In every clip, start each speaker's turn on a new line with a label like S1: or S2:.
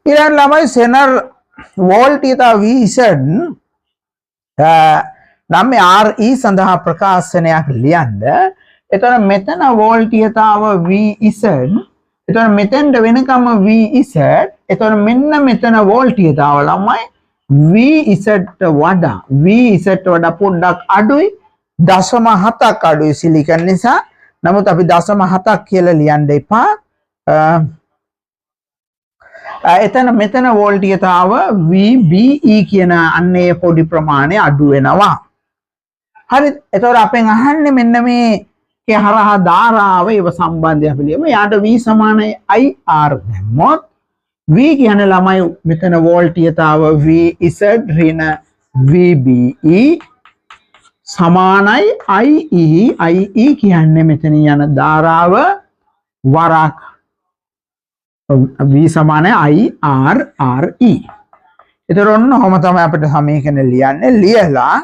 S1: ඊළඟ ළමයි සෙනර් වෝල්ටියතා VZ නම් RE සඳහා ප්‍රකාශනයක් ලියන්න. එතකොට මෙතන වෝල්ටියතාව VZ. එතකොට මෙතෙන්ට වෙනකම් VZ. එතකොට මෙන්න මෙතන වෝල්ටියතාව ළමයි VZ වඩා පොඩ්ඩක් අඩුයි 0.7ක් අඩුයි සිලිකන් නිසා. නමුත් අපි 0.7ක් කියලා ලියන්න එපා. එතන මෙතන වෝල්ටියතාව VBE කියන අන්නේ පොඩි ප්‍රමාණය අඩු වෙනවා. හරි. එතකොට අපෙන් අහන්නේ මෙන්න මේ හරහා ධාරාව ඒව සම්බන්ධය අපි ලියමු. යාට V සමානයි IR දැම්මොත් V කියන්නේ ළමයි මෙතන වෝල්ටියතාව VZ ඍණ VBE සමානයි IE කියන්නේ මෙතන යන ධාරාව වරක් V සමානයි IR RE. ඒතර ඔන්න ඔහොම තමයි අපිට සමීකරණ ලියන්නේ. ලියලා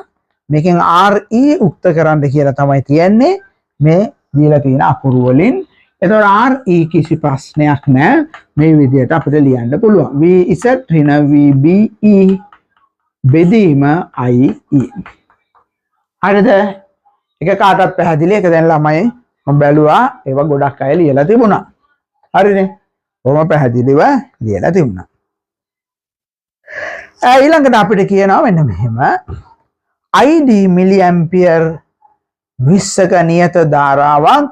S1: මේකෙන් RE උක්ත කරන්න කියලා තමයි තියෙන්නේ මේ දීලා තියෙන අකුරු වලින්. එතකොට RE කිසි ප්‍රශ්නයක් නැහැ. මේ විදිහට අපිට ලියන්න පුළුවන්. VZ ඍණ VBE බෙදීම IE. හරිද? එක කාටවත් පැහැදිලි. ඒක දැන් ළමයි මම බැලුවා ඒවා ගොඩක් අය ලියලා තිබුණා. හරිනේ? කොහොම පැහැදිලිව ලියලා තිබුණා. ඊළඟට අපිට කියනවා මෙන්න මෙහෙම ID මිලි ඇම්පියර් 20ක නියත ධාරාවක්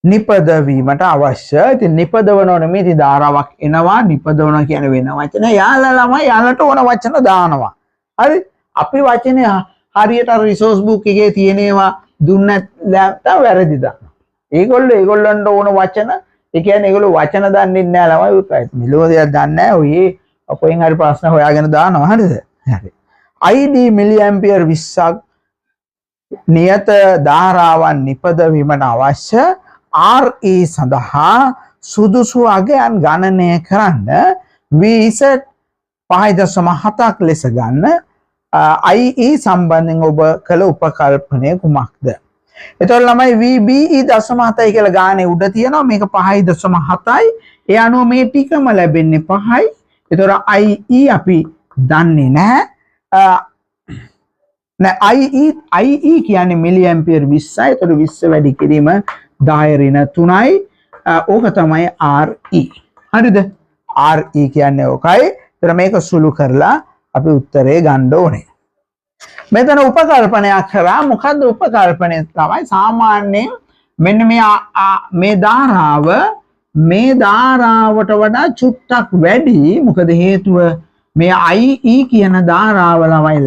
S1: නිපදවීමට අවශ්‍ය. ඉතින් නිපදවනෝ නෙමෙයි ඉතින් ධාරාවක් එනවා. නිපදවනවා කියන වෙන වචන යාලා ළමයි යාලට ඕන වචන දානවා. හරි? අපි වචනේ හරියට රිසෝස් බුක් එකේ තියෙන ඒවා දුන්නත් නැත්නම් වැරදි දානවා. ඒගොල්ලන්ට ඕන වචන ඒ කියන්නේ ඒගොල්ලෝ වචන දන්නේ නැහැ ළමයි. මෙලෝ දෙයක් දන්නේ නැහැ. ඔය කොහෙන් හරි ප්‍රශ්න හොයාගෙන දානවා. හරිද? හරි. ID මිලි ඇම්පියර් 20ක් නියත ධාරාවන් නිපදවීමට අවශ්‍ය RE සඳහා සුදුසු අගයන් ගණනය කරන්න VZ 5.7ක් ලෙස ගන්න. IE සම්බන්ධයෙන් ඔබ කළ උපකල්පනය කුමක්ද? එතකොට ළමයි VBE 0.7යි කියලා ගානේ උඩ තියෙනවා. මේක 5.7යි. ඒ අනුව මේ ටිකම ලැබෙන්නේ 5යි. එතකොට IE අපි දන්නේ නැහැ. IE කියන්නේ මිලි ඇම්පියර් 20යි. එතකොට 20 වැඩි කිරීම 10 ඍණ 3යි. ඕක තමයි RE. හරිද? RE කියන්නේ ඕකයි. එතකොට මේක සුළු කරලා අපි උත්තරේ ගන්න ඕනේ. මෙතන උපකල්පනයක් කරා. මොකද්ද උපකල්පනය? තමයි සාමාන්‍යයෙන් මෙන්න මේ ධාරාවට වඩා චුට්ටක් වැඩි. මොකද හේතුව මේ IE කියන ධාරාව ළමයි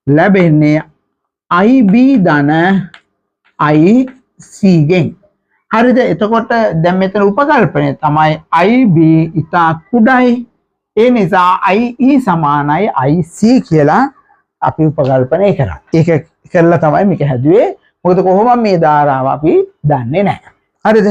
S1: ලැබෙන්නේ IB ධන IC ගෙන්. හරිද? එතකොට දැන් මෙතන උපකල්පනය තමයි IB ඉතා කුඩයි. ඒ නිසා IE සමානයි IC කියලා අපි උපකල්පනය කරා. ඒක කරලා තමයි මේක හැදුවේ. මොකද කොහොම මේ ධාරාව අපි දන්නේ නැහැ. හරිද?